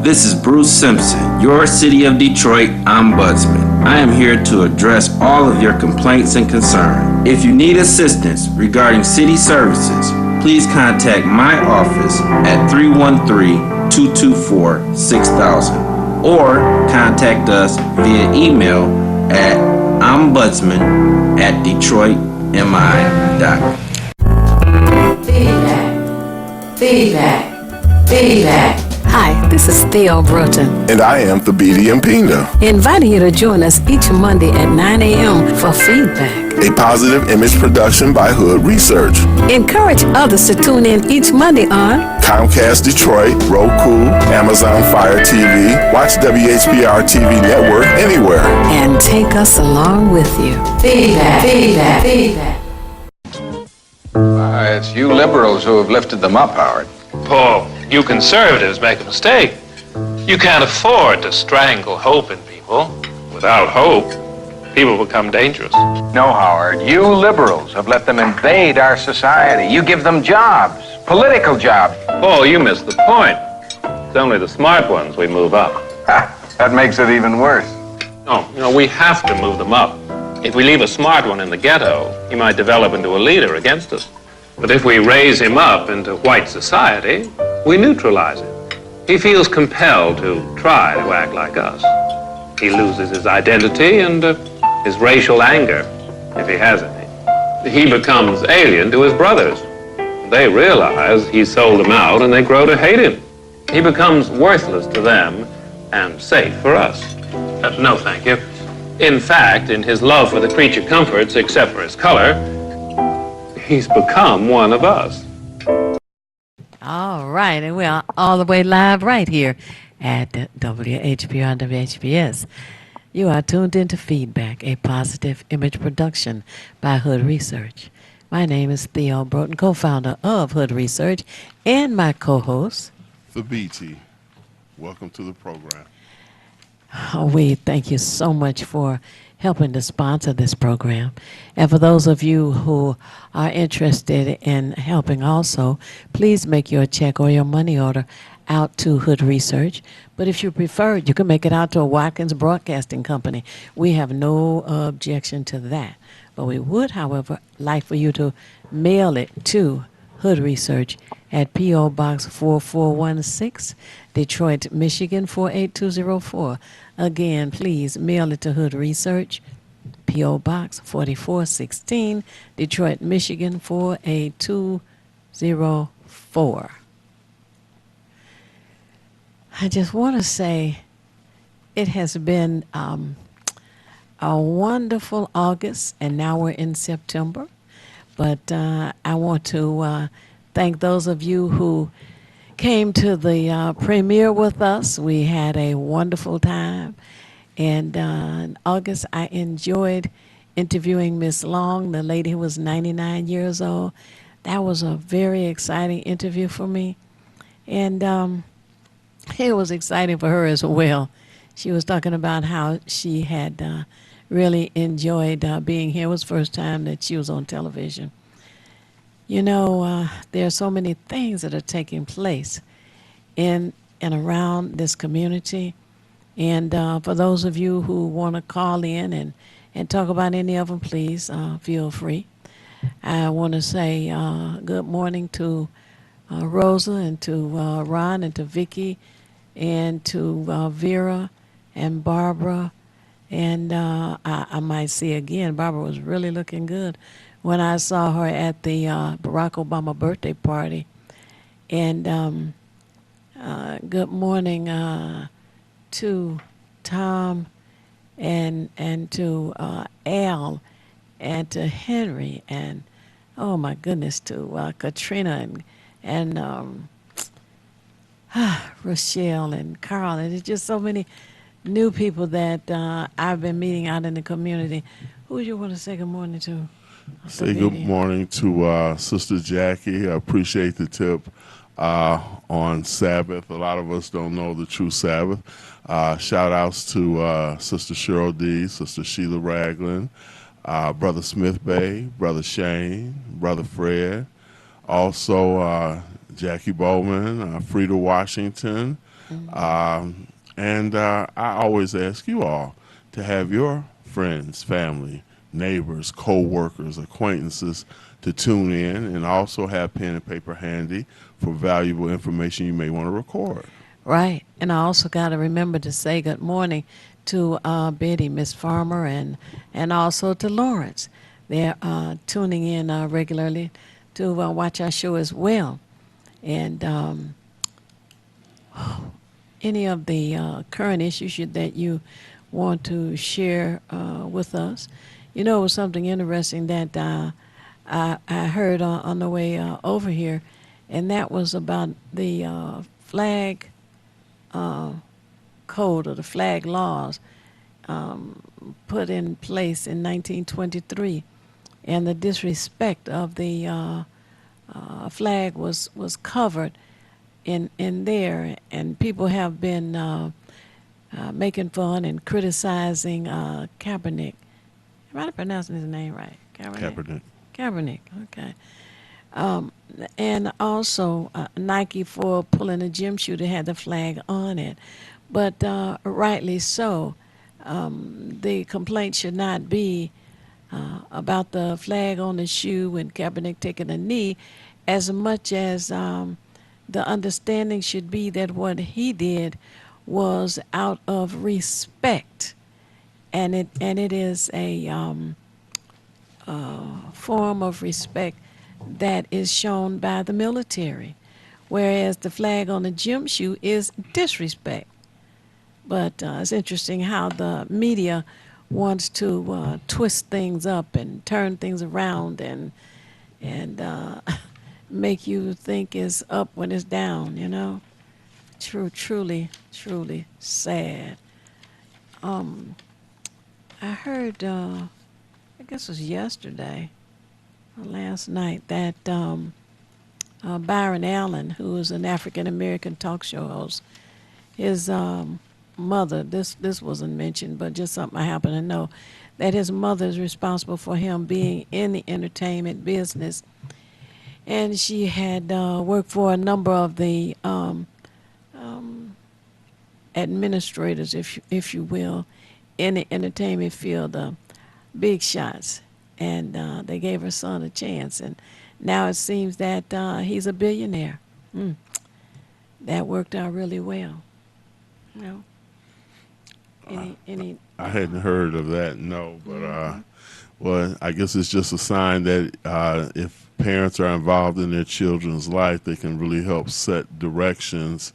This is Bruce Simpson, your City of Detroit Ombudsman. I am here to address all of your complaints and concerns. If you need assistance regarding city services, please contact my office at 313-224-6000 or contact us via email at ombudsman@detroitmi.com. Feedback. Hi, this is Theo Bruton. And I am Thabiti Mpina. Inviting you to join us each Monday at 9 a.m. for Feedback. A positive image production by Hood Research. Encourage others to tune in each Monday on Comcast Detroit, Roku, Amazon Fire TV, watch WHPR TV Network anywhere. And take us along with you. Feedback. It's you liberals who have lifted them up, Howard. Paul, you conservatives make a mistake. You can't afford to strangle hope in people. Without hope, people become dangerous. No, Howard, you liberals have let them invade our society. You give them jobs, political jobs. Paul, you missed the point. It's only the smart ones we move up. That makes it even worse. No, we have to move them up. If we leave a smart one in the ghetto, he might develop into a leader against us. But if we raise him up into white society, we neutralize him. He feels compelled to try to act like us. He loses his identity and his racial anger, if he has any. He becomes alien to his brothers. They realize he sold them out and they grow to hate him. He becomes worthless to them and safe for us. No, thank you. In fact, in his love for the creature comforts, except for his color, he's become one of us. All right, and we're all the way live right here at WHPR and WHPS. You are tuned into Feedback, a positive image production by Hood Research. My name is Theo Broughton, co-founder of Hood Research, and my co-host, Thabiti. Welcome to the program. We thank you so much for helping to sponsor this program. And for those of you who are interested in helping also, please make your check or your money order out to Hood Research. But if you prefer, you can make it out to a Watkins Broadcasting Company. We have no objection to that. But we would, however, like for you to mail it to Hood Research at P.O. Box 4416, Detroit, Michigan 48204. Again, please mail it to Hood Research, P.O. Box 4416, Detroit, Michigan 48204. I just want to say it has been a wonderful August, and now we're in September. But I want to thank those of you who came to the premiere with us. We had a wonderful time. And in August, I enjoyed interviewing Miss Long, the lady who was 99 years old. That was a very exciting interview for me. And it was exciting for her as well. She was talking about how she had really enjoyed being here. It was the first time that she was on television. You know, there are so many things that are taking place in and around this community. And for those of you who want to call in and talk about any of them, please feel free. I want to say good morning to Rosa and to Ron and to Vicky and to Vera and Barbara. And I might say again, Barbara was really looking good when I saw her at the Barack Obama birthday party. And good morning to Tom and to Al and to Henry and, oh my goodness, to Katrina and Rochelle and Carl. And there's just so many new people that I've been meeting out in the community. Who do you want to say good morning to? Say good morning to Sister Jackie. I appreciate the tip on Sabbath. A lot of us don't know the true Sabbath. Shout outs to Sister Cheryl D, Sister Sheila Ragland, Brother Smith Bay, Brother Shane, Brother Fred, also Jackie Bowman, Frida Washington, And I always ask you all to have your friends, family, neighbors, co-workers, acquaintances to tune in, and also have pen and paper handy for valuable information you may want to record. Right. And I also got to remember to say good morning to Betty, Miss Farmer, and also to Lawrence. They're tuning in regularly to watch our show as well. And any of the current issues that you want to share with us. You know, it was something interesting that I heard on the way over here, and that was about the flag code or the flag laws put in place in 1923, and the disrespect of the flag was covered in there, and people have been making fun and criticizing Kaepernick. Am I pronouncing his name right? Kaepernick. Kaepernick, okay. And also Nike for pulling a gym shoe that had the flag on it. But rightly so, the complaint should not be about the flag on the shoe and Kaepernick taking a knee, as much as the understanding should be that what he did was out of respect, and it is a form of respect that is shown by the military, whereas the flag on the gym shoe is disrespect. But it's interesting how the media wants to twist things up and turn things around and make you think it's up when it's down, you know. Truly sad. I heard, I guess it was yesterday or last night, that Byron Allen, who is an African-American talk show host, his mother, this wasn't mentioned, but just something I happen to know, that his mother is responsible for him being in the entertainment business. And she had worked for a number of the administrators, if you will, in the entertainment field, big shots. And they gave her son a chance. And now it seems that he's a billionaire. That worked out really well. You know? Any I hadn't heard of that, no, but well, I guess it's just a sign that if parents are involved in their children's life, they can really help set directions,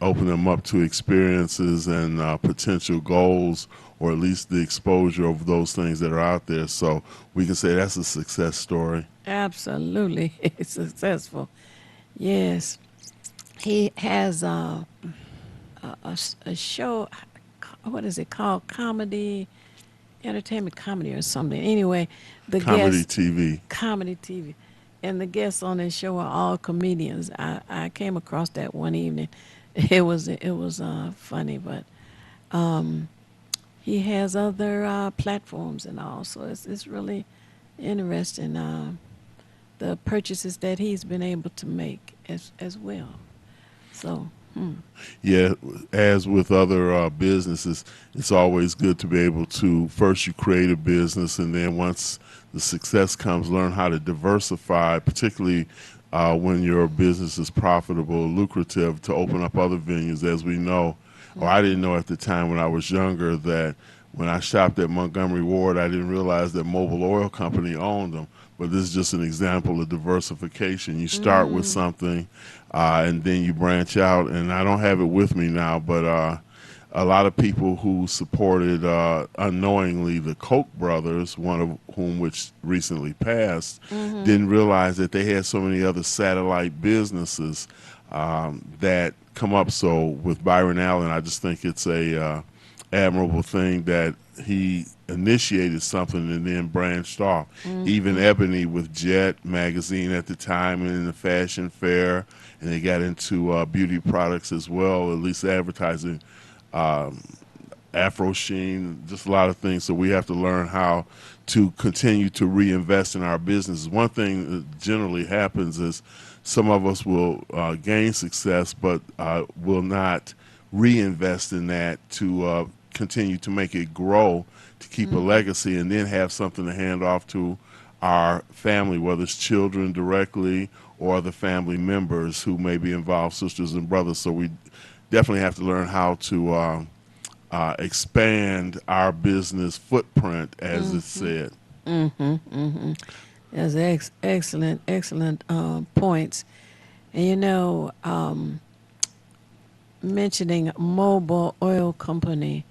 open them up to experiences and potential goals, or at least the exposure of those things that are out there. So we can say that's a success story. Absolutely successful. Yes. He has a show, what is it called? Entertainment comedy or something. Anyway, the Comedy guests, TV. Comedy TV. And the guests on this show are all comedians. I came across that one evening. It was funny, but he has other platforms and all, so it's really interesting, the purchases that he's been able to make as well. So. Yeah, as with other businesses, it's always good to be able to, first you create a business, and then once the success comes, learn how to diversify, particularly when your business is profitable, lucrative, to open up other venues. As we know, or I didn't know at the time when I was younger, that when I shopped at Montgomery Ward, I didn't realize that Mobil Oil Company owned them. But this is just an example of diversification. You start with something, and then you branch out. And I don't have it with me now, but a lot of people who supported unknowingly the Koch brothers, one of whom which recently passed, didn't realize that they had so many other satellite businesses that come up. So with Byron Allen, I just think it's a admirable thing that he initiated something and then branched off. Even Ebony with Jet magazine at the time, and in the fashion fair, and they got into beauty products as well, at least advertising, Afro Sheen, just a lot of things. So we have to learn how to continue to reinvest in our business. One thing that generally happens is some of us will gain success, but will not reinvest in that to continue to make it grow, to keep a legacy, and then have something to hand off to our family, whether it's children directly or the family members who may be involved, sisters and brothers. So we definitely have to learn how to expand our business footprint, as it's said. That's excellent points. And you know, mentioning Mobil Oil Company,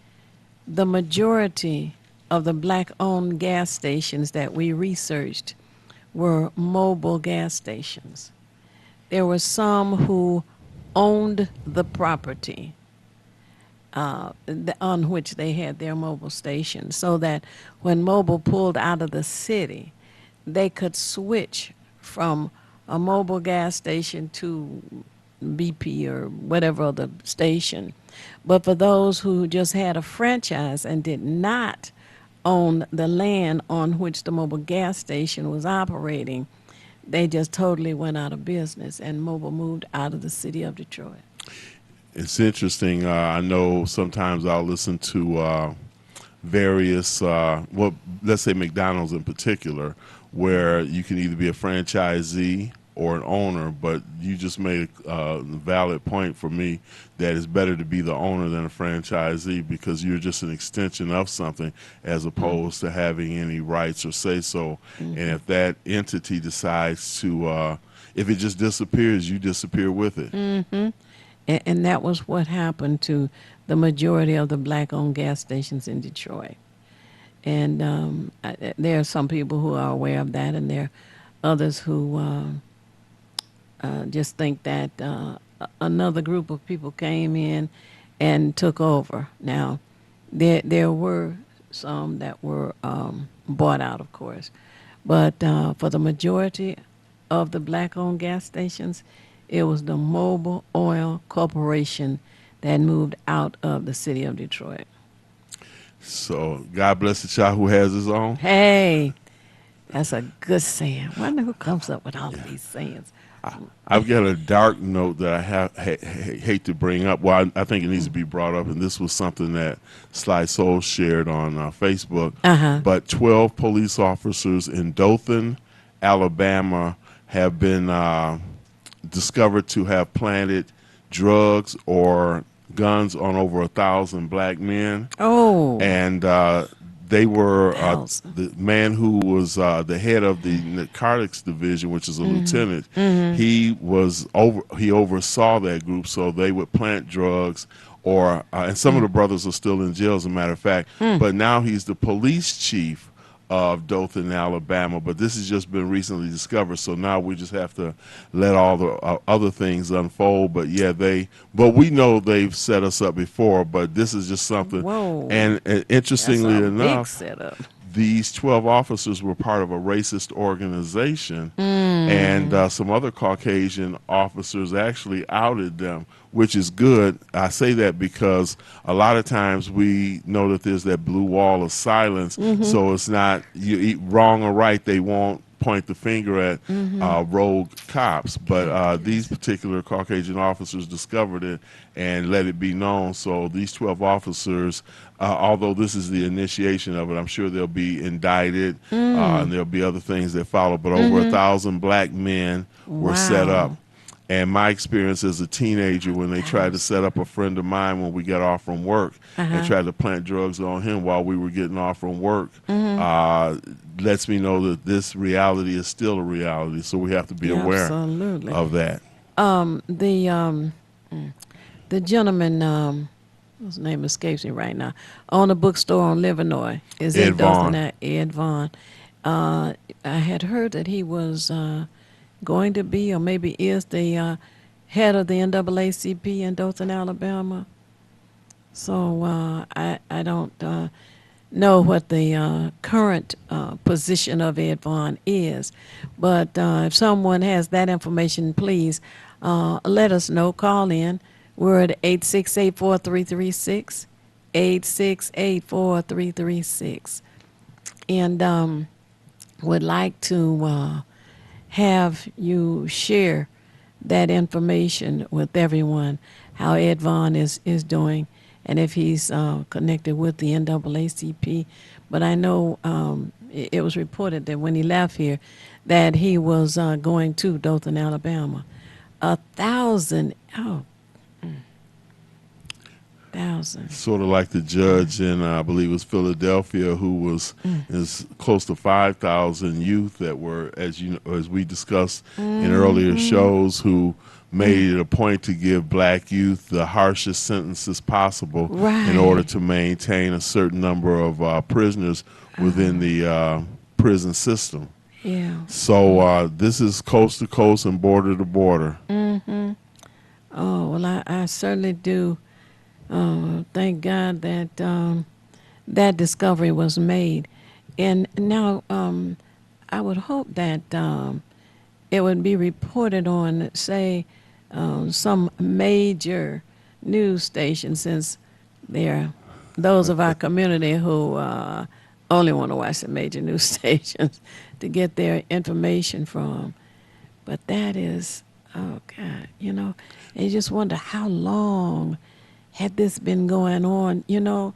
the majority of the black-owned gas stations that we researched were Mobil gas stations. There were some who owned the property on which they had their Mobil station, so that when Mobil pulled out of the city, they could switch from a Mobil gas station to BP or whatever other station. But for those who just had a franchise and did not own the land on which the Mobil gas station was operating, they just totally went out of business, and Mobil moved out of the city of Detroit. It's interesting. I know sometimes I'll listen to various, well, let's say McDonald's in particular, where you can either be a franchisee or an owner, but you just made a valid point for me that it's better to be the owner than a franchisee, because you're just an extension of something as opposed to having any rights or say so. And if that entity decides to, if it just disappears, you disappear with it. And that was what happened to the majority of the black-owned gas stations in Detroit. And there are some people who are aware of that, and there are others who just think that another group of people came in and took over. Now, there were some that were bought out, of course, but for the majority of the black-owned gas stations, it was the Mobil Oil Corporation that moved out of the city of Detroit. So God bless the child who has his own. Hey, that's a good saying. I wonder who comes up with all of these sayings. I've got a dark note that I hate to bring up. Well, I think it needs to be brought up, and this was something that Sly Soul shared on Facebook. But 12 police officers in Dothan, Alabama, have been discovered to have planted drugs or guns on over 1,000 black men. Oh. And they were the man who was the head of the narcotics division, which is a lieutenant. He oversaw that group, so they would plant drugs, or and some of the brothers are still in jail, as a matter of fact. But now he's the police chief of Dothan, Alabama, but this has just been recently discovered, so now we just have to let all the other things unfold. But yeah, but we know they've set us up before, but this is just something. Whoa. And interestingly That's a enough, big setup. these 12 officers were part of a racist organization, and some other Caucasian officers actually outed them, which is good. I say that because a lot of times we know that there's that blue wall of silence, so it's not wrong or right. They won't point the finger at rogue cops, but these particular Caucasian officers discovered it and let it be known. So these 12 officers, although this is the initiation of it, I'm sure they'll be indicted, and there'll be other things that follow, but over 1,000 black men were set up. And my experience as a teenager, when they tried to set up a friend of mine when we got off from work and tried to plant drugs on him while we were getting off from work, lets me know that this reality is still a reality. So we have to be aware of that. The gentleman, whose name escapes me right now, owned a bookstore on Livernois. Is Ed it Vaughn. Ed Vaughn. I had heard that he was going to be, or maybe is, the head of the NAACP in Dothan, Alabama. So I don't know what the current position of Ed Vaughn is, but if someone has that information, please let us know. Call in. We're at 868-4336, 868-4336, and would like to have you share that information with everyone, how Ed Vaughn is doing, and if he's connected with the NAACP. But I know it was reported that when he left here, that he was going to Dothan, Alabama. 1,000, 1,000. Sort of like the judge in, I believe it was Philadelphia, who was is close to 5,000 youth that were, as we discussed in earlier shows, who made it a point to give black youth the harshest sentences possible in order to maintain a certain number of prisoners within the prison system. Yeah. So this is coast to coast and border to border. Oh, well, I certainly do thank God that that discovery was made. And now I would hope that it would be reported on, say, some major news station, since they're those of our community who only want to watch the major news stations to get their information from. But that is, oh God, you know, and you just wonder how long had this been going on, you know,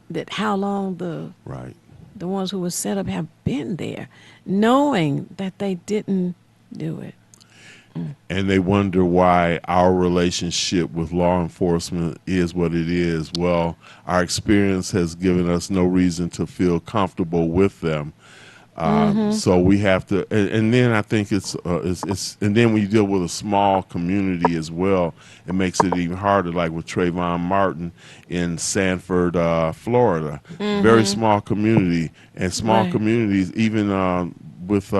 that how long the ones who were set up have been there, knowing that they didn't do it. And they wonder why our relationship with law enforcement is what it is. Well, our experience has given us no reason to feel comfortable with them. So we have to, and then I think it's, and then when you deal with a small community as well, it makes it even harder, like with Trayvon Martin in Sanford, Florida. Very small community, and small communities, even with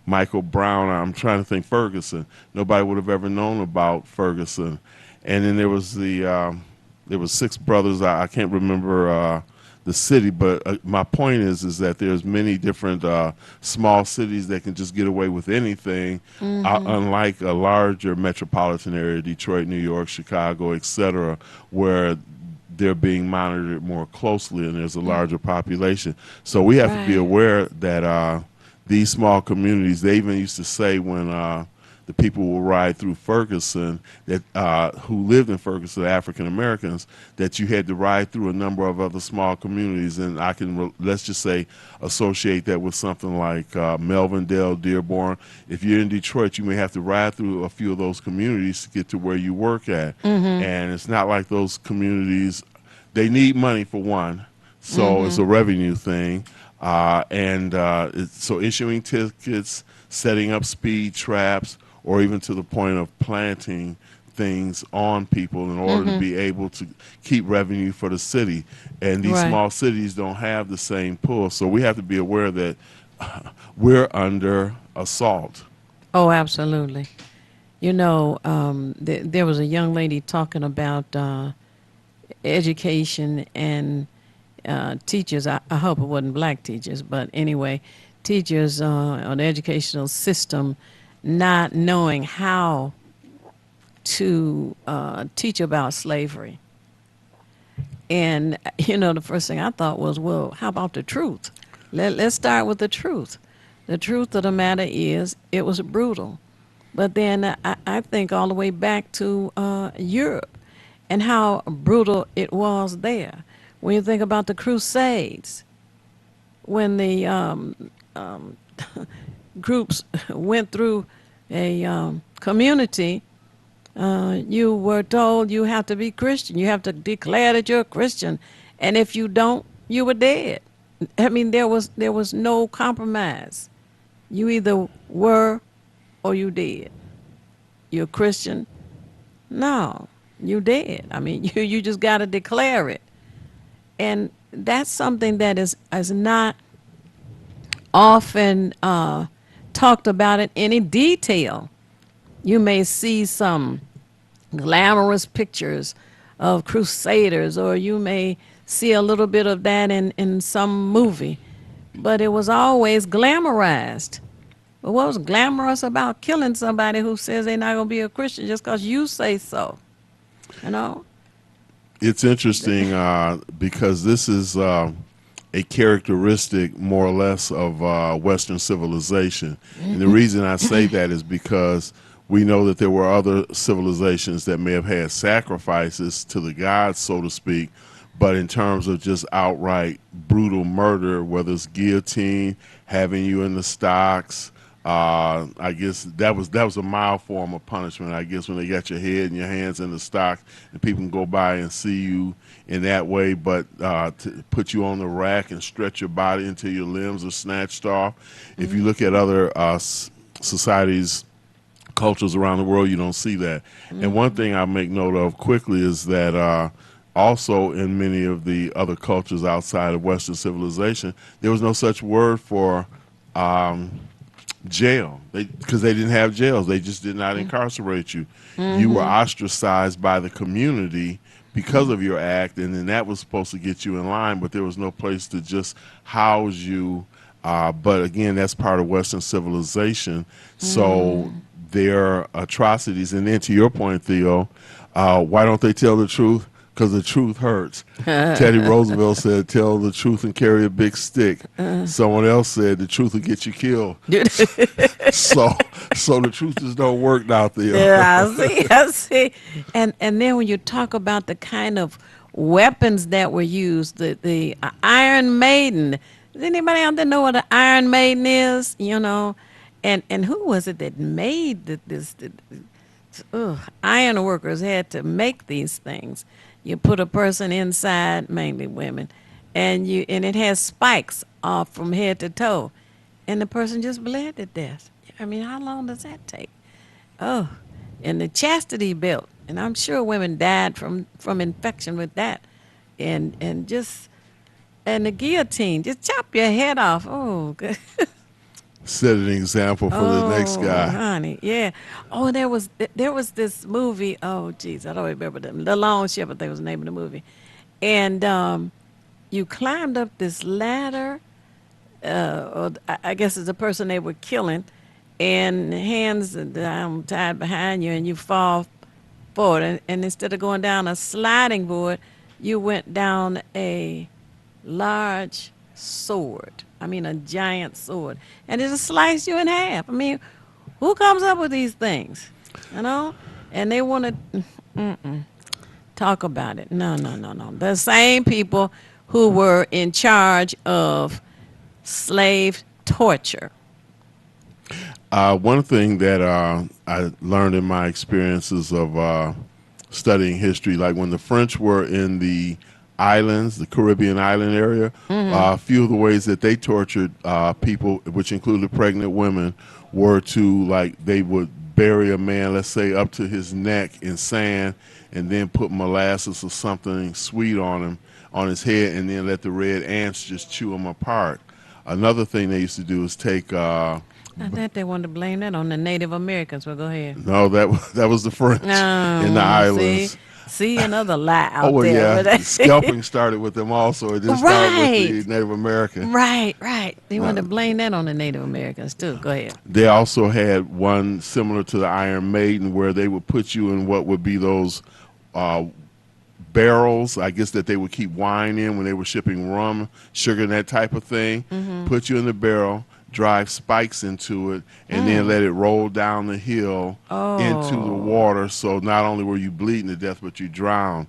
Michael Brown, I'm trying to think Ferguson. Nobody would have ever known about Ferguson. And then there was there was 6 brothers. I can't remember the city, but my point is that there's many different small cities that can just get away with anything, unlike a larger metropolitan area, Detroit, New York, Chicago, etc., where they're being monitored more closely and there's a larger population. So we have to be aware that these small communities, they even used to say when the people will ride through Ferguson, that who lived in Ferguson, African Americans, that you had to ride through a number of other small communities, and I can let's just say associate that with something like Melvindale, Dearborn. If you're in Detroit, you may have to ride through a few of those communities to get to where you work at, and it's not like those communities. They need money for one, so it's a revenue thing, so issuing tickets, setting up speed traps, or even to the point of planting things on people in order to be able to keep revenue for the city. And these small cities don't have the same pull, so we have to be aware that we're under assault. Oh, absolutely. You know, there was a young lady talking about education and teachers. I hope it wasn't black teachers, but anyway, teachers on the educational system not knowing how to teach about slavery. And, you know, the first thing I thought was, well, how about the truth? Let's start with the truth. The truth of the matter is it was brutal. But then I think all the way back to Europe and how brutal it was there. When you think about the Crusades, when the groups went through a community, you were told you have to be Christian. You have to declare that you're a Christian, and if you don't, you were dead. I mean, there was no compromise. You either were or you did. You're a Christian? No, you dead. I mean, you just got to declare it, and that's something that is not often talked about in any detail. You may see some glamorous pictures of crusaders, or you may see a little bit of that in some movie, but it was always glamorized. But what was glamorous about killing somebody who says they're not going to be a Christian just because you say so? You know? It's interesting because this is a characteristic, more or less, of Western civilization. And the reason I say that is because We know that there were other civilizations that may have had sacrifices to the gods, so to speak, but in terms of just outright brutal murder, whether it's guillotine, having you in the stocks, I guess that was a mild form of punishment. I guess when they got your head and your hands in the stock, and people can go by and see you in that way, but to put you on the rack and stretch your body until your limbs are snatched off. If you look at other societies, cultures around the world, you don't see that. And one thing I make note of quickly is that also in many of the other cultures outside of Western civilization, there was no such word for jail, because they didn't have jails. They just did not incarcerate you. You were ostracized by the community because of your act, and then that was supposed to get you in line, but there was no place to just house you. But again, that's part of Western civilization. So their atrocities, and then to your point, Theo, why don't they tell the truth? Because the truth hurts. Teddy Roosevelt said, "Tell the truth and carry a big stick." Someone else said, "The truth will get you killed." so the truth just don't work out there. Yeah, I see. And then when you talk about the kind of weapons that were used, the Iron Maiden. Does anybody out there know what an Iron Maiden is? You know, and who was it that made this? Iron workers had to make these things. You put a person inside, mainly women, and it has spikes off from head to toe, and the person just bled to death. I mean, how long does that take? Oh, and the chastity belt, and I'm sure women died from infection with that, and the guillotine, just chop your head off. Oh, good. Set an example for the next guy. Honey, yeah. Oh, there was this movie. Oh, geez, I don't remember them. The Long Ship, I think was the name of the movie. And you climbed up this ladder, or I guess it's the person they were killing, and hands down tied behind you, and you fall forward. And instead of going down a sliding board, you went down a large sword. I mean, a giant sword. And it just sliced you in half. I mean, who comes up with these things? You know? And they want to talk about it. No. The same people who were in charge of slave torture. One thing that I learned in my experiences of studying history, like when the French were in the islands, the Caribbean island area, a few of the ways that they tortured people, which included pregnant women, were to, like, they would bury a man, let's say up to his neck in sand, and then put molasses or something sweet on him, on his head, and then let the red ants just chew him apart. Another thing they used to do is take I thought they wanted to blame that on the Native Americans. Well, go ahead. no, that was the French in the islands. See another lie out Oh, there. yeah. Scalping started with them also. It didn't start with the Native American. Right. They want to blame that on the Native Americans, too. Go ahead. They also had one similar to the Iron Maiden where they would put you in what would be those barrels, I guess, that they would keep wine in when they were shipping rum, sugar, and that type of thing. Put you in the barrel, drive spikes into it, and then let it roll down the hill into the water. So not only were you bleeding to death, but you drowned.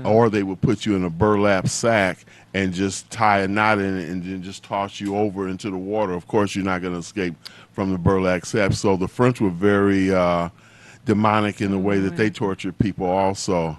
Or they would put you in a burlap sack and just tie a knot in it and then just toss you over into the water. Of course, you're not going to escape from the burlap sack. So the French were very demonic in the way that they tortured people also.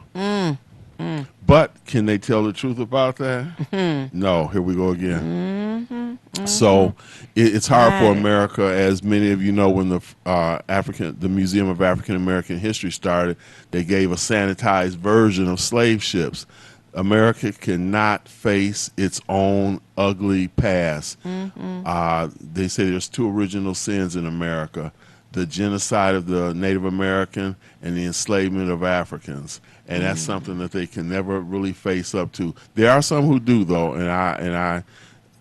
But can they tell the truth about that? No. Here we go again. So it's hard for America, as many of you know, when the Museum of African American History started, they gave a sanitized version of slave ships. America cannot face its own ugly past. They say there's two original sins in America: the genocide of the Native American and the enslavement of Africans. And that's something that they can never really face up to. There are some who do, though, and I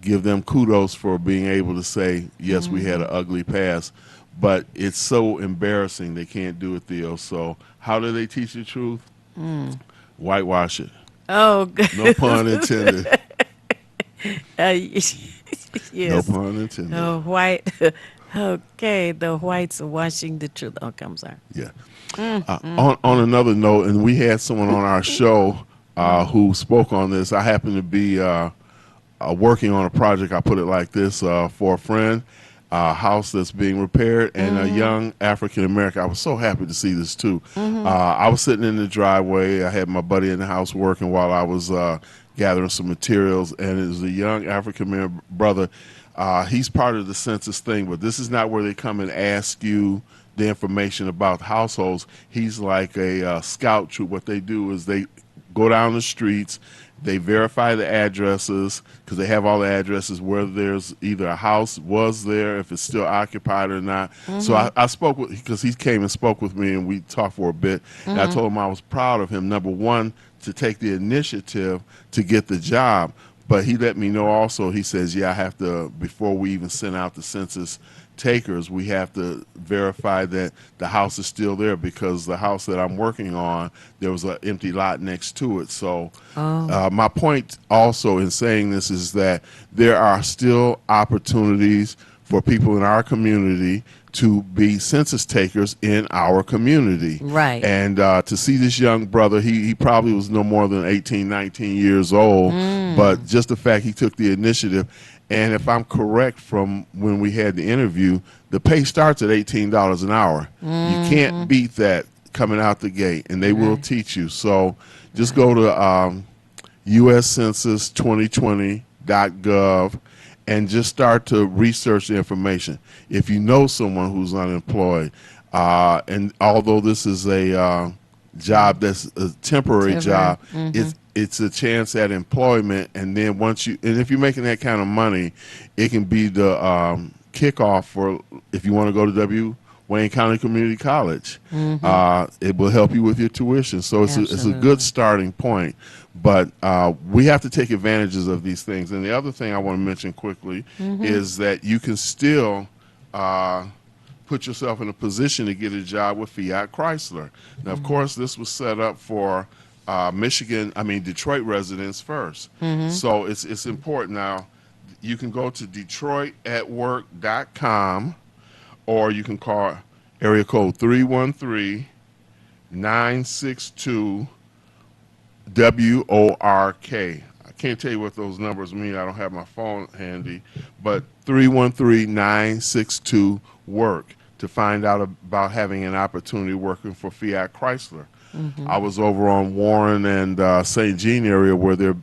give them kudos for being able to say, yes, we had an ugly past, but it's so embarrassing they can't do it, Theo. So how do they teach the truth? Whitewash it. Oh, good. No pun intended. Yes. No pun intended. Oh, Okay, the whites are washing the truth. Okay, I'm sorry. Yeah. On another note, and we had someone on our show who spoke on this. I happen to be working on a project. I put it like this for a friend, a house that's being repaired, and a young African American. I was so happy to see this too. I was sitting in the driveway. I had my buddy in the house working while I was gathering some materials, and it was a young African American brother. He's part of the census thing, but this is not where they come and ask you the information about households. He's like a scout troop. What they do is they go down the streets, they verify the addresses because they have all the addresses where there's either a house was there, if it's still occupied or not. So I spoke with, because he came and spoke with me and we talked for a bit. And I told him I was proud of him, number one, to take the initiative to get the job. But he let me know also, he says, yeah, I have to, before we even send out the census takers, we have to verify that the house is still there, because the house that I'm working on, there was an empty lot next to it. So my point also in saying this is that there are still opportunities for people in our community to be census takers in our community. Right. And to see this young brother, he probably was no more than 18, 19 years old, but just the fact he took the initiative. And if I'm correct from when we had the interview, the pay starts at $18 an hour. You can't beat that coming out the gate, and they will teach you. So just go to uscensus2020.gov and just start to research the information. If you know someone who's unemployed, and although this is a job that's a temporary job, it's a chance at employment. And then once you, and if you're making that kind of money, it can be the kickoff for if you want to go to Wayne County Community College. It will help you with your tuition. So it's a good starting point. But we have to take advantages of these things. And the other thing I want to mention quickly is that you can still put yourself in a position to get a job with Fiat Chrysler. Now, of course, this was set up for Detroit residents first. So it's important. Now, you can go to DetroitAtWork.com, or you can call area code 313-962-WORK. I can't tell you what those numbers mean. I don't have my phone handy, but 313-962-WORK to find out about having an opportunity working for Fiat Chrysler. I was over on Warren and St. Jean area where they're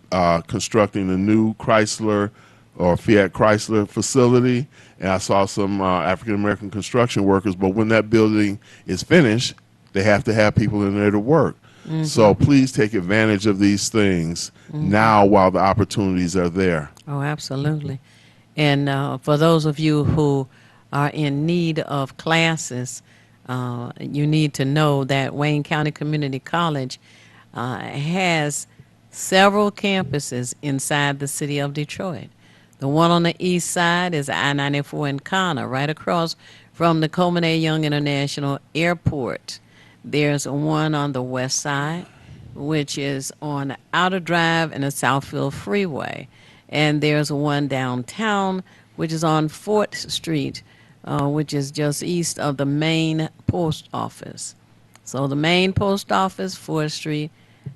constructing a new Chrysler or Fiat Chrysler facility, and I saw some African-American construction workers, but when that building is finished, they have to have people in there to work. So please take advantage of these things now while the opportunities are there. Oh, absolutely. And for those of you who are in need of classes, you need to know that Wayne County Community College has several campuses inside the city of Detroit. The one on the east side is I-94 in Connor, right across from the Coleman A. Young International Airport. There's one on the west side, which is on Outer Drive and the Southfield Freeway. And there's one downtown, which is on 4th Street, which is just east of the main post office. So the main post office, 4th Street,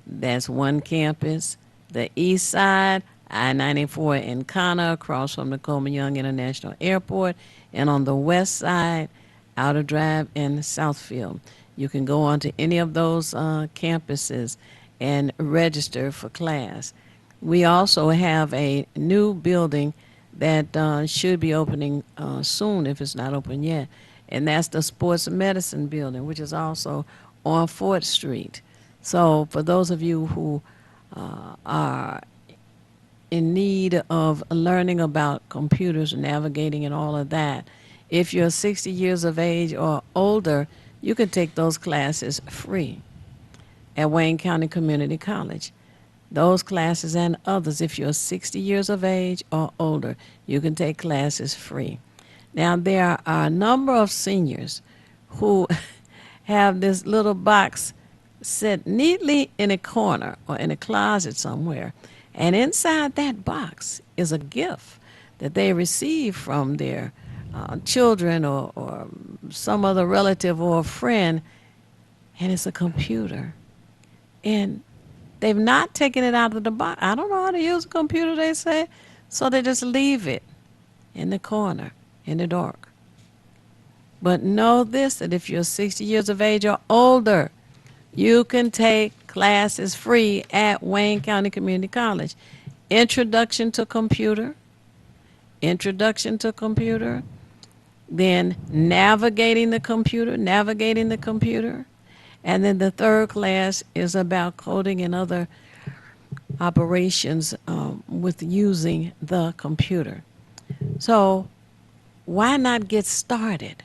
that's one campus. The east side, I-94 in Connor, across from the Coleman Young International Airport. And on the west side, Outer Drive and Southfield. You can go on to any of those campuses and register for class. We also have a new building that should be opening soon, if it's not open yet, and that's the Sports Medicine Building, which is also on 4th Street. So for those of you who are in need of learning about computers, navigating, and all of that, if you're 60 years of age or older, you can take those classes free at Wayne County Community College. Those classes and others, if you're 60 years of age or older, you can take classes free. Now, there are a number of seniors who have this little box set neatly in a corner or in a closet somewhere, and inside that box is a gift that they receive from their children or some other relative or a friend, and it's a computer. And they've not taken it out of the box. I don't know how to use a computer, they say, so they just leave it in the corner in the dark. But know this, that if you're 60 years of age or older, you can take classes free at Wayne County Community College. Introduction to computer, then navigating the computer, and then the third class is about coding and other operations with using the computer. So why not get started?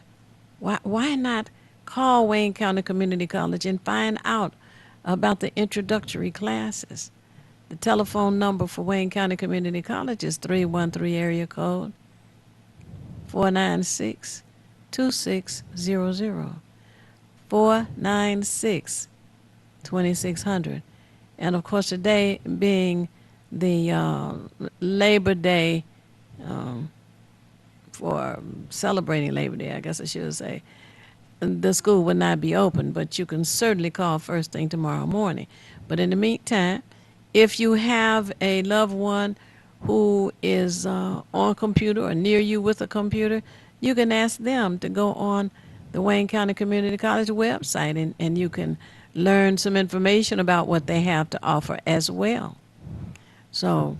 Why not call Wayne County Community College and find out about the introductory classes? The telephone number for Wayne County Community College is 313 area code 496-2600, 496-2600. And of course, today being the Labor Day, for celebrating Labor Day, I guess I should say, the school would not be open, but you can certainly call first thing tomorrow morning. But in the meantime, if you have a loved one who is on computer or near you with a computer, you can ask them to go on the Wayne County Community College website, and you can learn some information about what they have to offer as well. So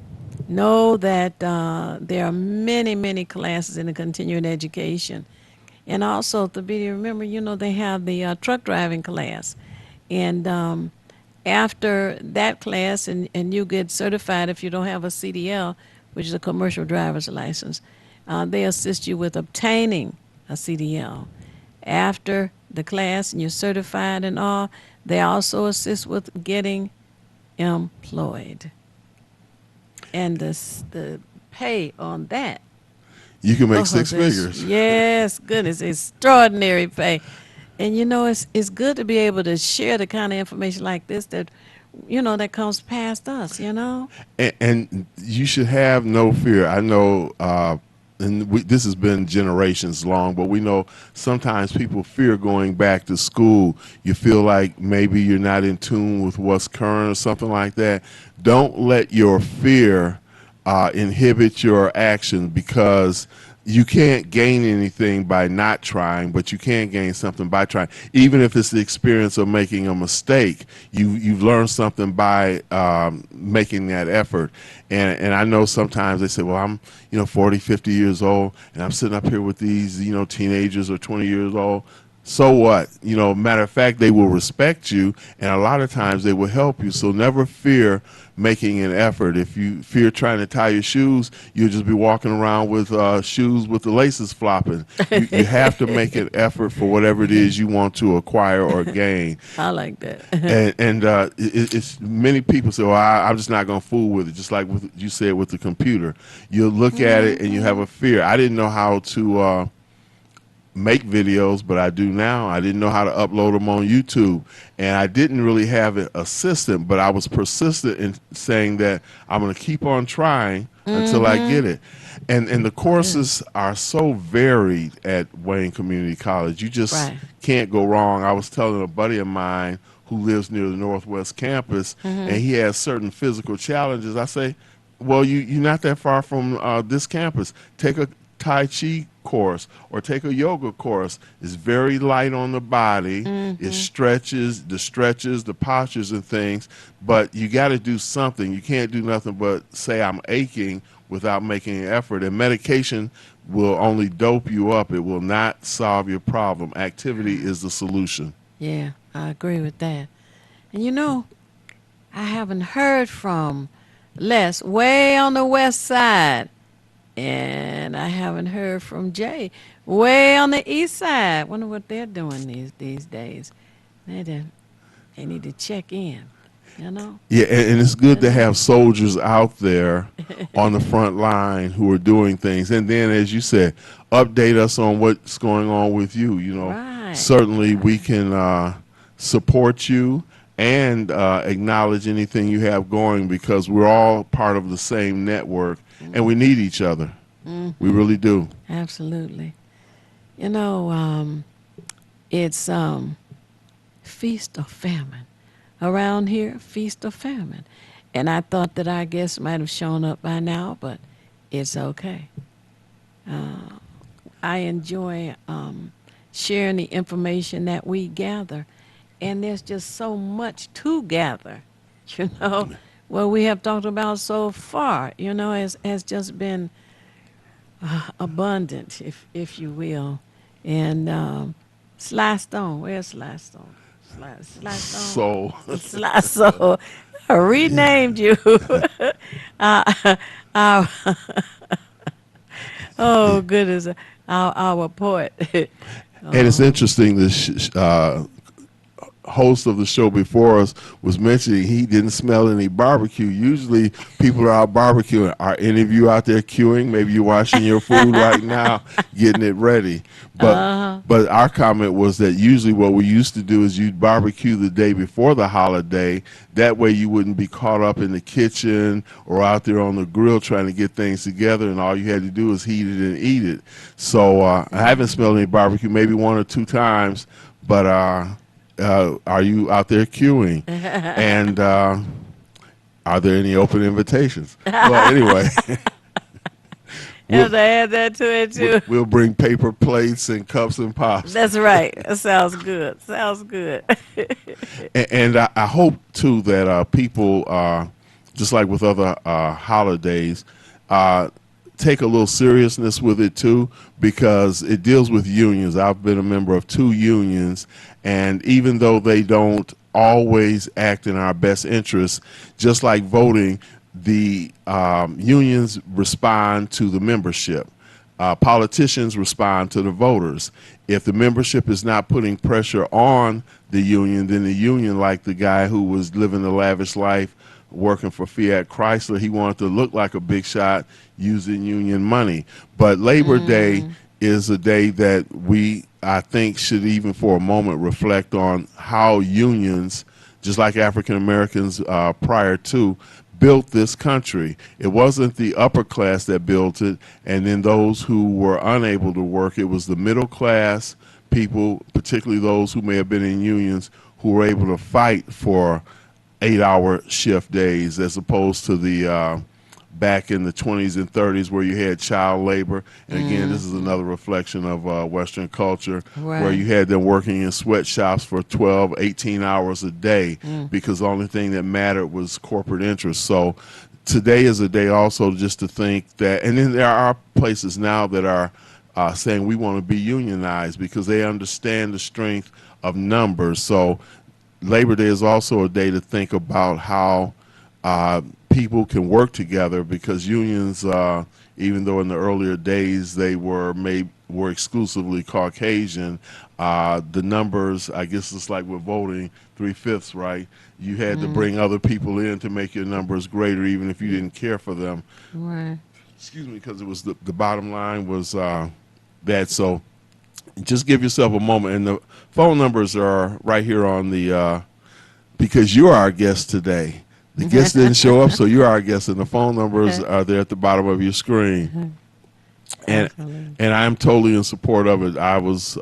know that there are many, many classes in the continuing education. And also, Thabiti, remember, they have the truck driving class. And after that class, and you get certified if you don't have a CDL, which is a commercial driver's license, they assist you with obtaining a CDL. After the class and you're certified and all, they also assist with getting employed. And the pay on that. You can make six figures. Yes, goodness, extraordinary pay. And it's good to be able to share the kind of information like this that comes past us, And you should have no fear. I know, this has been generations long, but we know sometimes people fear going back to school. You feel like maybe you're not in tune with what's current or something like that. Don't let your fear inhibit your action, because you can't gain anything by not trying, but you can gain something by trying. Even if it's the experience of making a mistake, you've learned something by making that effort. And I know sometimes they say, well, I'm 40, 50 years old, and I'm sitting up here with these teenagers or 20 years old. So what? Matter of fact, they will respect you, and a lot of times they will help you. So never fear making an effort. If you fear trying to tie your shoes, you'll just be walking around with shoes with the laces flopping. You have to make an effort for whatever it is you want to acquire or gain. I like that. and it's many people say, well, I'm just not going to fool with it, just like you said with the computer. You'll look at it and you have a fear. I didn't know how to make videos, but I do now. I didn't know how to upload them on YouTube, and I didn't really have an assistant, but I was persistent in saying that I'm going to keep on trying until I get it. And the courses are so varied at Wayne Community College. You just can't go wrong. I was telling a buddy of mine who lives near the Northwest campus, and he has certain physical challenges. I say, well, you're not that far from this campus. Take a Tai Chi course or take a yoga course. It's very light on the body. It stretches, the postures and things, but you got to do something. You can't do nothing but say I'm aching without making an effort. And medication will only dope you up. It will not solve your problem. Activity is the solution. Yeah, I agree with that. And I haven't heard from Les way on the west side. And I haven't heard from Jay way on the east side. Wonder what they're doing these days. They need to check in, Yeah, and it's good to have soldiers out there on the front line who are doing things. And then, as you said, update us on what's going on with you. Certainly we can support you and acknowledge anything you have going, because we're all part of the same network and we need each other. We really do. Absolutely. You know, it's feast or famine. Around here, feast or famine. And I thought that our guests might have shown up by now, but it's okay. I enjoy sharing the information that we gather. And there's just so much to gather, you know. What we have talked about so far, you know, has just been abundant, if you will. And Sly Stone, where's Sly Stone? Sly Stone. So, Sly Stone. I renamed you. uh, uh, oh goodness, our poet. and it's interesting, this host of the show before us was mentioning he didn't smell any barbecue. Usually people are out barbecuing. Are any of you out there queuing? Maybe you're washing your food right now, getting it ready. But our comment was that usually what we used to do is you'd barbecue the day before the holiday. That way you wouldn't be caught up in the kitchen or out there on the grill trying to get things together, and all you had to do is heat it and eat it. So I haven't smelled any barbecue, maybe 1 or 2 times, but are you out there queuing? And are there any open invitations? Well, anyway. You have to add that to it, too. We'll bring paper plates and cups and pops. That's right. That sounds good. Sounds good. And I hope, too, that people, just like with other holidays, take a little seriousness with it, too, because it deals with unions. I've been a member of 2 unions, and even though they don't always act in our best interests, just like voting, the unions respond to the membership. Politicians respond to the voters. If the membership is not putting pressure on the union, then the union, like the guy who was living a lavish life working for Fiat Chrysler, he wanted to look like a big shot using union money. But Labor Day is a day that we, I think, should even for a moment reflect on how unions, just like African Americans prior to, built this country. It wasn't the upper class that built it, and then those who were unable to work. It was the middle class people, particularly those who may have been in unions, who were able to fight for 8-hour shift days, as opposed to the back in the 20s and 30s where you had child labor. And again, this is another reflection of Western culture, where you had them working in sweatshops for 12, 18 hours a day because the only thing that mattered was corporate interest. So today is a day also just to think that, and then there are places now that are saying we want to be unionized because they understand the strength of numbers. So Labor Day is also a day to think about how people can work together, because unions, even though in the earlier days they were exclusively Caucasian, the numbers, I guess it's like with voting, 3/5, right? You had to bring other people in to make your numbers greater, even if you didn't care for them. Right. Excuse me, because it was the bottom line was that. So just give yourself a moment, and the phone numbers are right here on the because you're our guest today. The guest didn't show up, so you're our guest, and the phone numbers are there at the bottom of your screen. And I'm totally in support of it. I was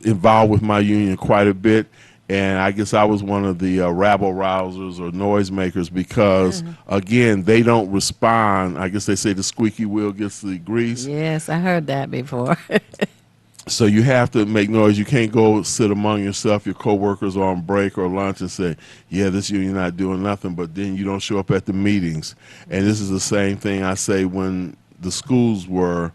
involved with my union quite a bit, and I guess I was one of the rabble rousers or noisemakers because, again, they don't respond. I guess they say the squeaky wheel gets the grease. Yes, I heard that before. So you have to make noise. You can't go sit among yourself, your coworkers on break or lunch and say, yeah, this union not doing nothing, but then you don't show up at the meetings. And this is the same thing I say when the schools were,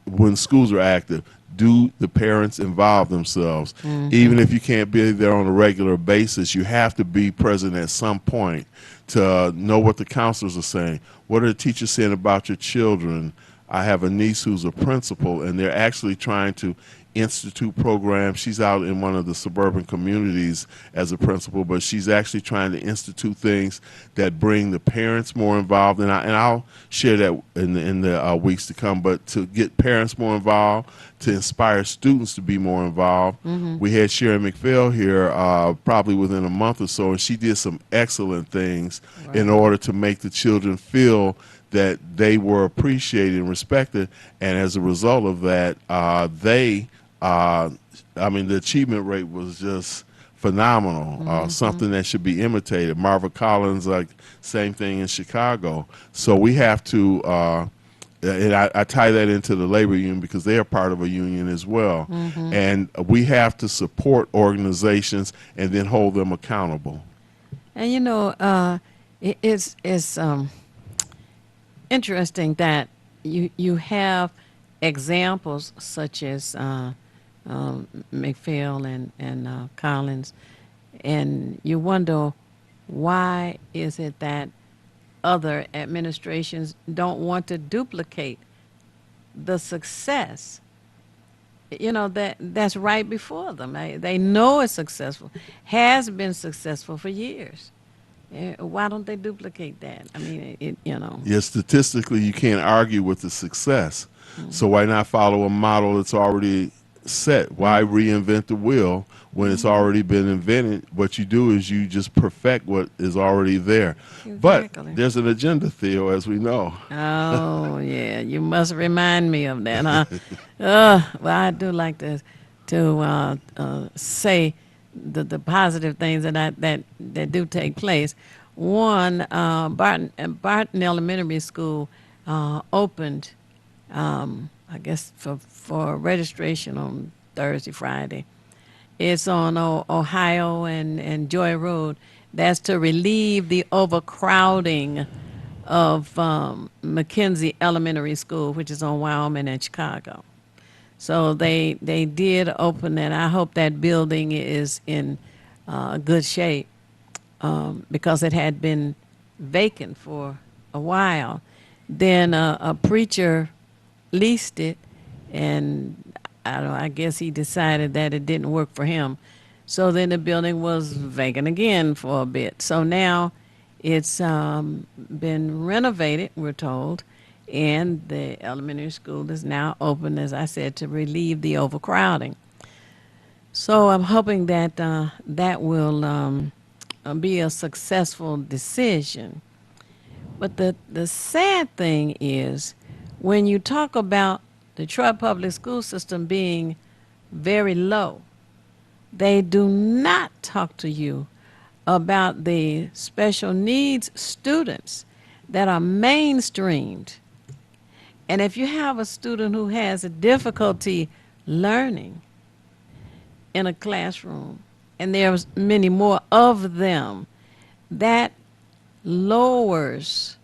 when schools are active. Do the parents involve themselves? Even if you can't be there on a regular basis, you have to be present at some point to know what the counselors are saying. What are the teachers saying about your children? I have a niece who's a principal, and they're actually trying to institute programs. She's out in one of the suburban communities as a principal, but she's actually trying to institute things that bring the parents more involved. And I'll share that in the weeks to come. But to get parents more involved, to inspire students to be more involved. We had Sharon McPhail here probably within a month or so, and she did some excellent things in order to make the children feel that they were appreciated and respected, and as a result of that, the achievement rate was just phenomenal, something that should be imitated. Marva Collins, like, same thing in Chicago. So we have to, and I tie that into the labor union because they are part of a union as well, and we have to support organizations and then hold them accountable. And you know, it's interesting that you have examples such as McPhail and Collins, and you wonder why is it that other administrations don't want to duplicate the success, you know, that's right before them. They know it's successful, has been successful for years. Why don't they duplicate that? I mean, you know. Yeah, statistically, you can't argue with the success. So why not follow a model that's already set? Why reinvent the wheel when it's already been invented? What you do is you just perfect what is already there. Exactly. But there's an agenda, Theo, as we know. Oh, yeah, you must remind me of that, huh? Well, I do like to say the positive things that do take place. One, Barton Elementary School opened, I guess for registration on Thursday, Friday. It's on Ohio and Joy Road. That's to relieve the overcrowding of McKenzie Elementary School, which is on Wyoming and Chicago. So they did open it. I hope that building is in good shape because it had been vacant for a while. Then a preacher leased it, and I guess he decided that it didn't work for him. So then the building was vacant again for a bit. So now it's been renovated, we're told, and the elementary school is now open, as I said, to relieve the overcrowding. So I'm hoping that that will be a successful decision. But the sad thing is, when you talk about the Detroit public school system being very low, they do not talk to you about the special needs students that are mainstreamed. And if you have a student who has a difficulty learning in a classroom, and there's many more of them, that lowers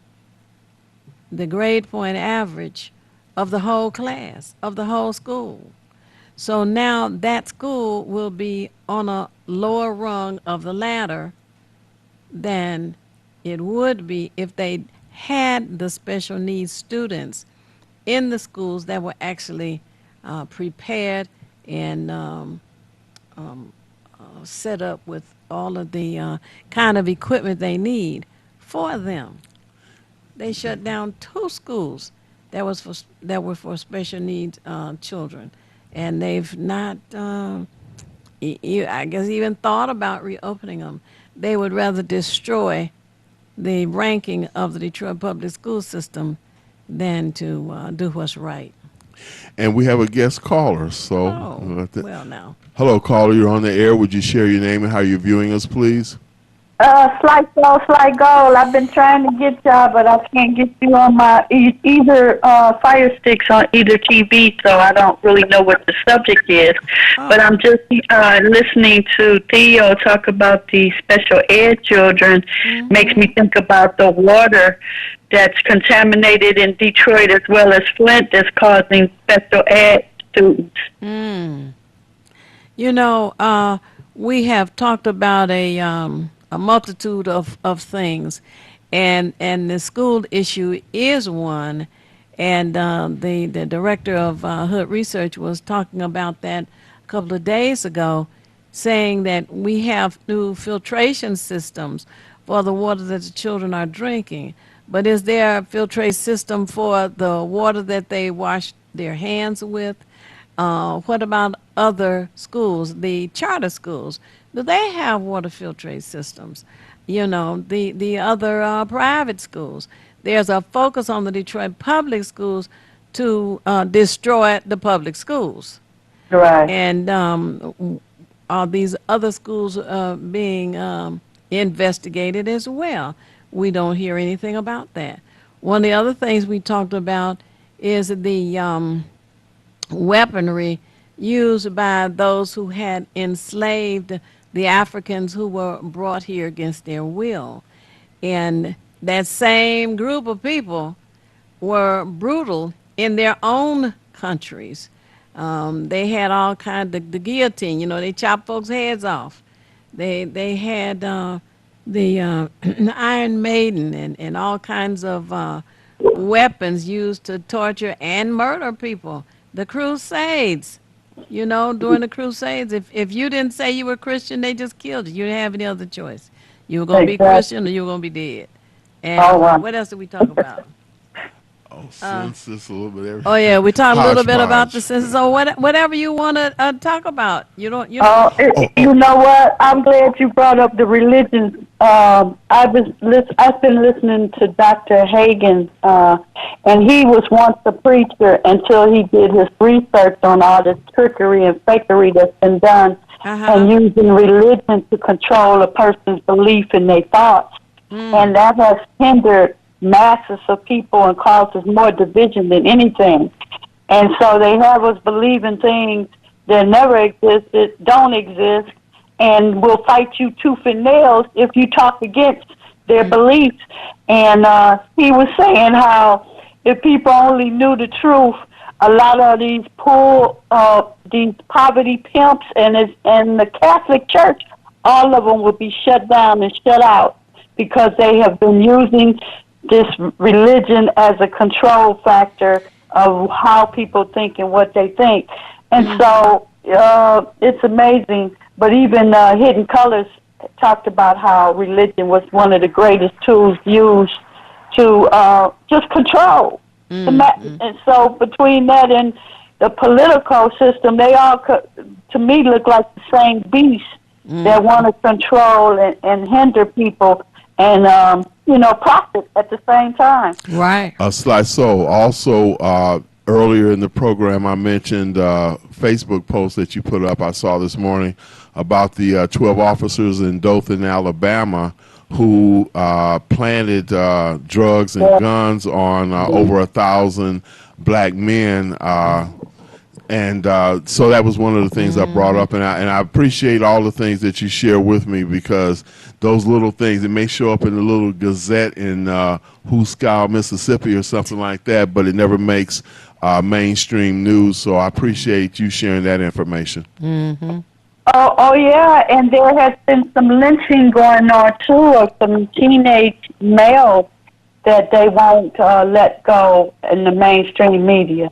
the grade point average of the whole class, of the whole school. So now that school will be on a lower rung of the ladder than it would be if they had the special needs students in the schools that were actually prepared and set up with all of the kind of equipment they need for them. They shut down 2 schools that were for special needs children, and they've not, I guess, even thought about reopening them. They would rather destroy the ranking of the Detroit public school system than to do what's right. And we have a guest caller. So, Well, now. Hello, caller. You're on the air. Would you share your name and how you're viewing us, please? Slight goal. I've been trying to get y'all, but I can't get you on my either Fire Sticks on either TV, so I don't really know what the subject is. But I'm just listening to Theo talk about the special ed children. Makes me think about the water that's contaminated in Detroit as well as Flint that's causing special ed students. You know, we have talked about a multitude of things, and the school issue is one, And the director of Hood Research was talking about that a couple of days ago, saying that we have new filtration systems for the water that the children are drinking. But is there a filtration system for the water that they wash their hands with? What about other schools, the charter schools? Do they have water filtration systems? You know, the other private schools. There's a focus on the Detroit public schools to destroy the public schools. Right. And are these other schools being investigated as well? We don't hear anything about that. One of the other things we talked about is the weaponry used by those who had enslaved the Africans who were brought here against their will. And that same group of people were brutal in their own countries. They had all kinds of the guillotine, you know, they chopped folks' heads off. They had the Iron Maiden and all kinds of weapons used to torture and murder people. The Crusades, you know, during the Crusades, if you didn't say you were Christian, they just killed you. You didn't have any other choice. You were going to be Christian or you were going to be dead. And wow. what else did we talk about? Oh, census, a little bit everything. Oh yeah, we talked a little bit about the Hodgepodge. census. So whatever you want to talk about, you don't. You know what? I'm glad you brought up the religion. I've been listening to Dr. Hagen, and he was once a preacher until he did his research on all this trickery and fakery that's been done, and using religion to control a person's belief in their thoughts, and that has hindered masses of people and causes more division than anything. And so they have us believing things that never existed, don't exist, and will fight you tooth and nails if you talk against their beliefs. And he was saying how if people only knew the truth, a lot of these these poverty pimps and the Catholic Church, all of them would be shut down and shut out because they have been using this religion as a control factor of how people think and what they think. And so it's amazing. But even Hidden Colors talked about how religion was one of the greatest tools used to just control. And so between that and the political system, they all, to me, look like the same beast that want to control and hinder people and profit at the same time. Right. Sly Soul. Also, earlier in the program, I mentioned Facebook post that you put up. I saw this morning about the 12 officers in Dothan, Alabama, who planted drugs and guns on over 1,000 black men. And so that was one of the things I brought up, and I appreciate all the things that you share with me, because those little things, it may show up in the little Gazette in Hooscow, Mississippi or something like that, but it never makes mainstream news, so I appreciate you sharing that information. Oh yeah, and there has been some lynching going on too of some teenage males that they won't let go in the mainstream media.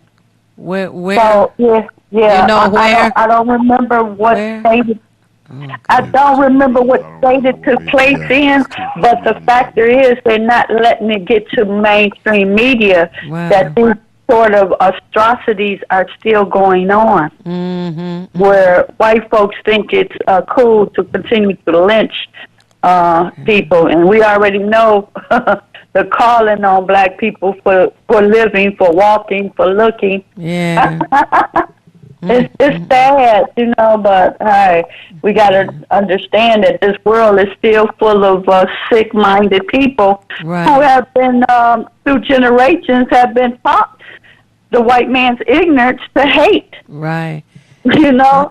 Where? So, yeah. You know where? I don't remember what state. I don't remember what state it took place in, but the factor is they're not letting it get to mainstream media. Wow. That these sort of atrocities are still going on, where white folks think it's cool to continue to lynch people, and we already know the calling on black people for living, for walking, for looking. Yeah. It's sad, but hey, we got to understand that this world is still full of sick-minded people who have been, through generations, have been taught the white man's ignorance to hate. Right.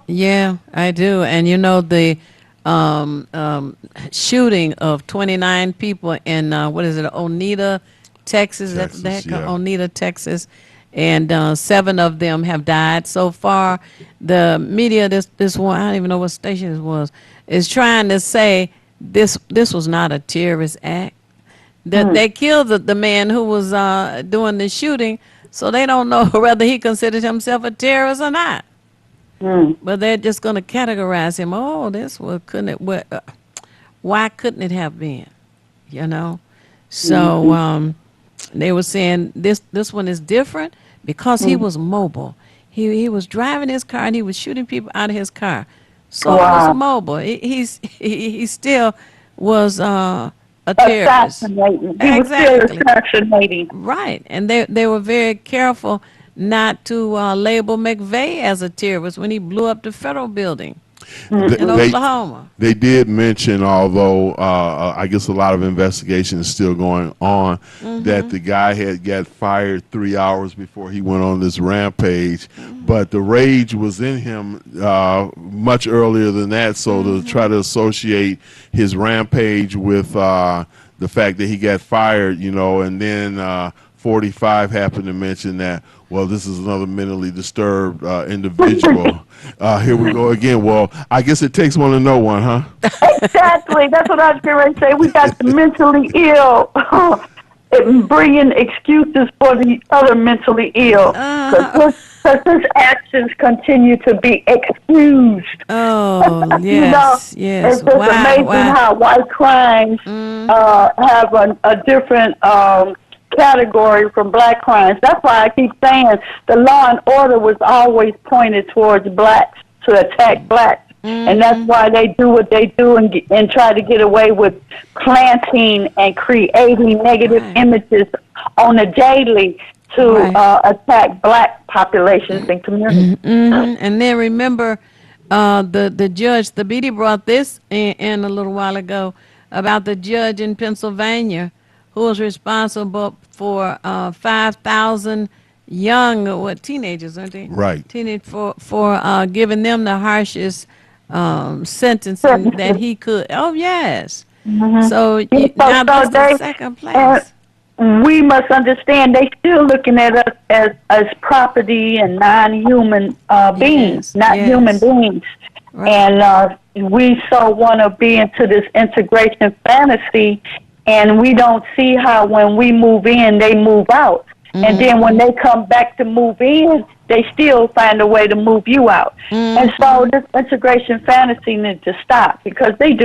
Yeah, I do. And the shooting of 29 people in Oneida, Texas. Oneida, Texas, and 7 of them have died so far. The media, this one, I don't even know what station it was, is trying to say this was not a terrorist act. That they killed the man who was doing the shooting, So they don't know whether he considers himself a terrorist or not. But they're just going to categorize him. Oh, this what couldn't it? Why couldn't it have been? You know. So they were saying this one is different because he was mobile. He was driving his car and he was shooting people out of his car. So he was mobile. He still was a terrorist. Assassinating. He Exactly. was still assassinating. Right, and they were very careful not to label McVeigh as a terrorist when he blew up the federal building in Oklahoma. They did mention, although I guess a lot of investigation is still going on, that the guy had got fired 3 hours before he went on this rampage, but the rage was in him much earlier than that. So to try to associate his rampage with the fact that he got fired, you know, and then 45 happened to mention that, well, this is another mentally disturbed individual. Here we go again. Well, I guess it takes one to know one, huh? Exactly. That's what I was going to say. We got the mentally ill bringing excuses for the other mentally ill. Because his actions continue to be excused. Oh, yes, You know, yes. it's just amazing how white crimes have a different category from black crimes. That's why I keep saying the law and order was always pointed towards blacks, to attack blacks. And that's why they do what they do and try to get away with planting and creating negative images on a daily to attack black populations and communities. And then remember, the judge, the BD brought this in a little while ago about the judge in Pennsylvania who was responsible for 5,000 young teenagers, aren't they? Right. Teenage for giving them the harshest sentencing that he could. Oh yes. So now that's the second place. We must understand they still looking at us as property and non-human beings, not human beings. Right. And we so want to be into this integration fantasy, and we don't see how when we move in, they move out. And then when they come back to move in, they still find a way to move you out. And so this integration fantasy needs to stop because they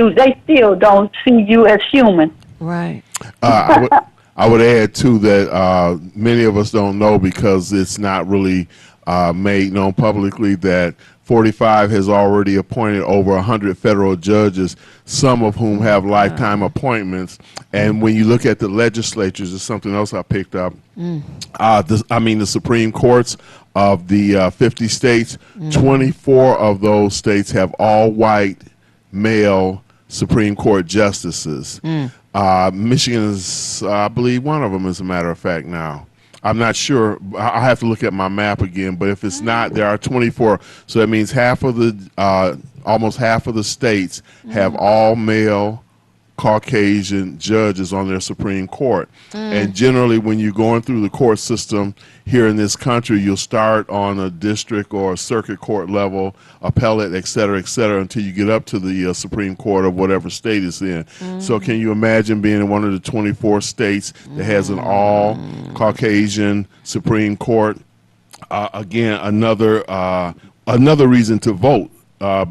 still don't see you as human. Right. I would add, too, that many of us don't know because it's not really made known publicly that 45 has already appointed over 100 federal judges, some of whom have lifetime appointments. And when you look at the legislatures, there's something else I picked up. The Supreme Courts of the 50 states, 24 of those states have all white male Supreme Court justices. Michigan is, I believe, one of them, as a matter of fact, now. I'm not sure. I have to look at my map again, but if it's not, there are 24. So that means almost half of the states have all male Caucasian judges on their Supreme Court. And generally, when you're going through the court system here in this country, you'll start on a district or a circuit court level, appellate, et cetera, until you get up to the Supreme Court of whatever state it's in. So can you imagine being in one of the 24 states that has an all Caucasian Supreme Court? Again, another reason to vote,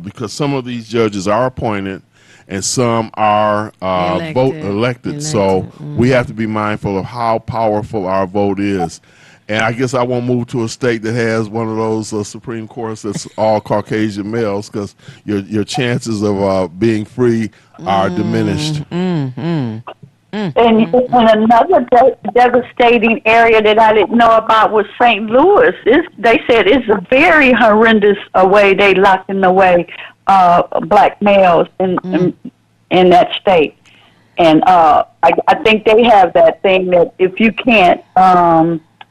because some of these judges are appointed and some are elected. So we have to be mindful of how powerful our vote is. And I guess I won't move to a state that has one of those Supreme Courts that's all Caucasian males, because your chances of being free are diminished. And another devastating area that I didn't know about was St. Louis. They said it's a very horrendous way they locking away black males in that state. And I think they have that thing that if you can't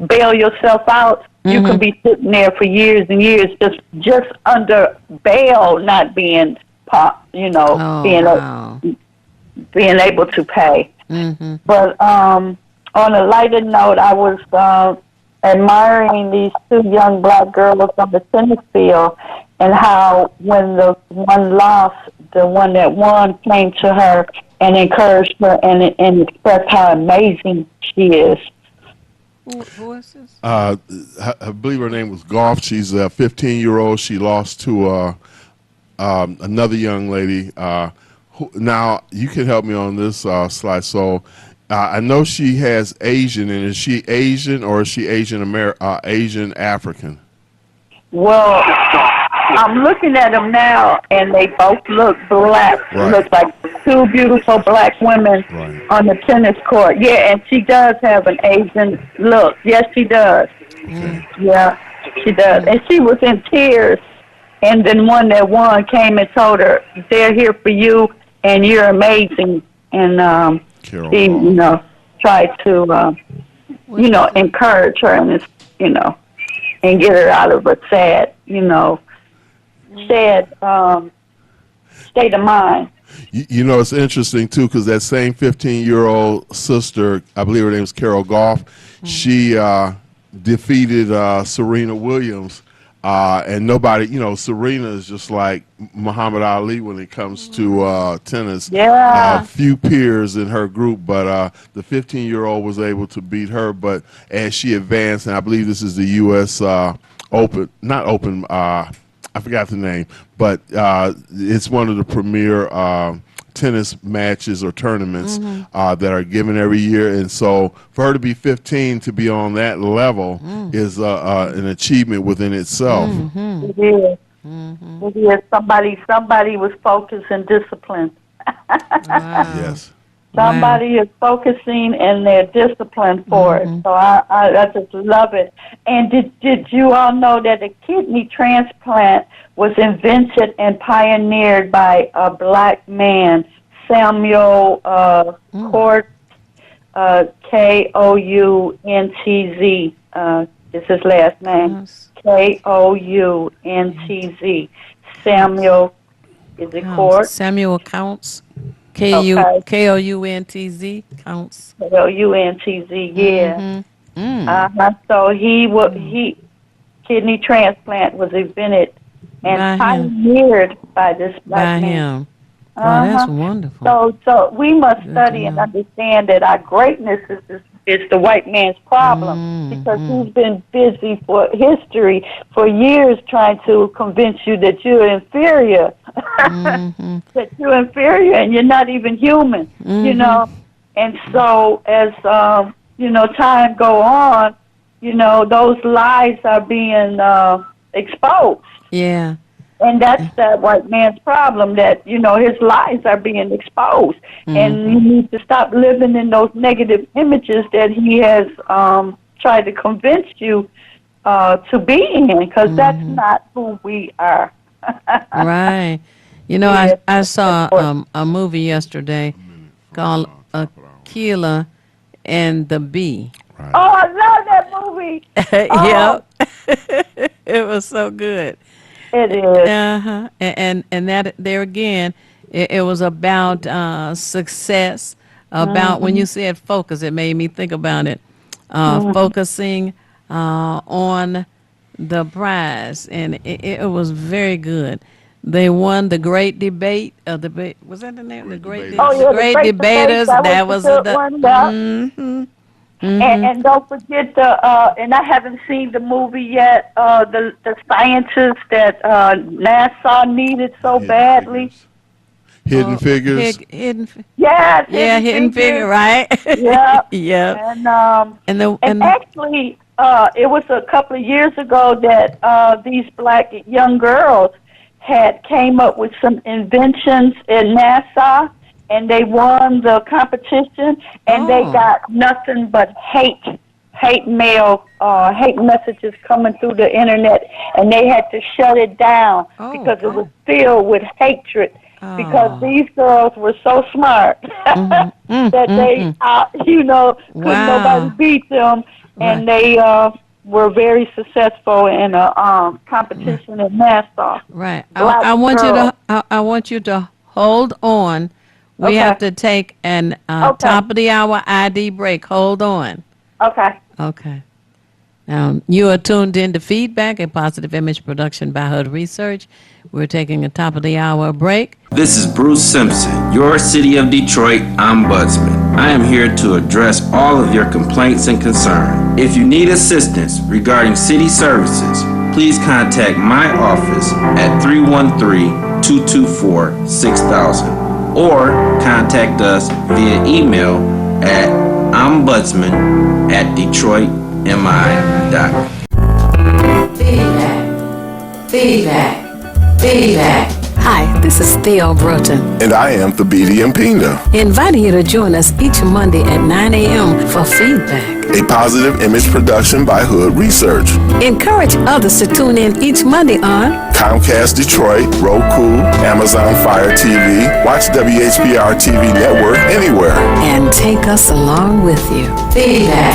bail yourself out, you could be sitting there for years and years just under bail, not being, being able to pay. But on a lighter note, I was admiring these two young black girls on the tennis field, and how when the one lost, the one that won came to her and encouraged her and expressed how amazing she is. Who is this? I believe her name was Golf. She's a 15-year-old. She lost to another young lady. Now, you can help me on this, Sly. So, I know she has Asian, and is she Asian or is she Asian African? Well, I'm looking at them now, and they both look black. Right. Look like two beautiful black women Right. on the tennis court. Yeah, and she does have an Asian look. Yes, she does. Yeah, she does. And she was in tears. And then one that won came and told her, "They're here for you, and you're amazing." And Carol she, Hall. tried to, encourage her and, and get her out of a sad, state of mind. It's interesting, too, because that same 15-year-old sister, I believe her name is Carol Goff, she defeated Serena Williams. And nobody, Serena is just like Muhammad Ali when it comes to tennis. Yeah. A few peers in her group, but the 15-year-old was able to beat her. But as she advanced, and I believe this is the U.S. Open, not Open, I forgot the name, but it's one of the premier tennis matches or tournaments that are given every year. And so for her to be 15 to be on that level is an achievement within itself. It is. It is. Somebody was focused and disciplined. Yes. Somebody is focusing and they're disciplined for it. So I just love it. And did you all know that a kidney transplant was invented and pioneered by a black man, Samuel Court, Kountz, is his last name. Kountz. Samuel, is it Court? Samuel Counts. Okay. Kountz. Counts. Kountz, yeah. So kidney transplant was invented and pioneered by this black man. Him. Wow, that's wonderful. So we must study and understand that our greatness is the white man's problem, because he's been busy for history for years trying to convince you that you're inferior, that you're inferior and you're not even human, And so as time go on, those lies are being exposed. Yeah. And that's that white man's problem, that, his lies are being exposed. And you need to stop living in those negative images that he has tried to convince you to be in, because that's not who we are. Right. I saw a movie yesterday called Akilah and the Bee. Right. Oh, I love that movie. Yep. It was so good. It is. And that there again, it was about success. About when you said focus, it made me think about it. Focusing on the prize, and it was very good. They won the great debate. Was that the name? The great. The great debaters. That was the one. And don't forget and I haven't seen the movie yet, the scientists that NASA needed so badly. Hidden Figures. Yes. Yeah, Hidden Figure, right? Yeah. Yeah. And actually, it was a couple of years ago that these black young girls came up with some inventions at NASA, and they won the competition, and they got nothing but hate mail, hate messages coming through the internet, and they had to shut it down because it was filled with hatred. Because these girls were so smart that they, couldn't nobody beat them, and they were very successful in a competition in NASA. Right. I want you to hold on. We have to take an top of the hour ID break. Hold on. Okay. Okay. You are tuned in to Feedback, a positive image production by HUD Research. We're taking a top of the hour break. This is Bruce Simpson, your City of Detroit Ombudsman. I am here to address all of your complaints and concerns. If you need assistance regarding city services, please contact my office at 313-224-6000 or contact us via email at ombudsman@detroitmi.com. Feedback. Hi, this is Theo Bruton, And I am Thabiti Mpinga, inviting you to join us each Monday at 9 a.m. for Feedback. a positive image production by Hood Research. Encourage others to tune in each Monday on Comcast Detroit, Roku, Amazon Fire TV, watch WHPR TV Network anywhere. and take us along with you. Feedback.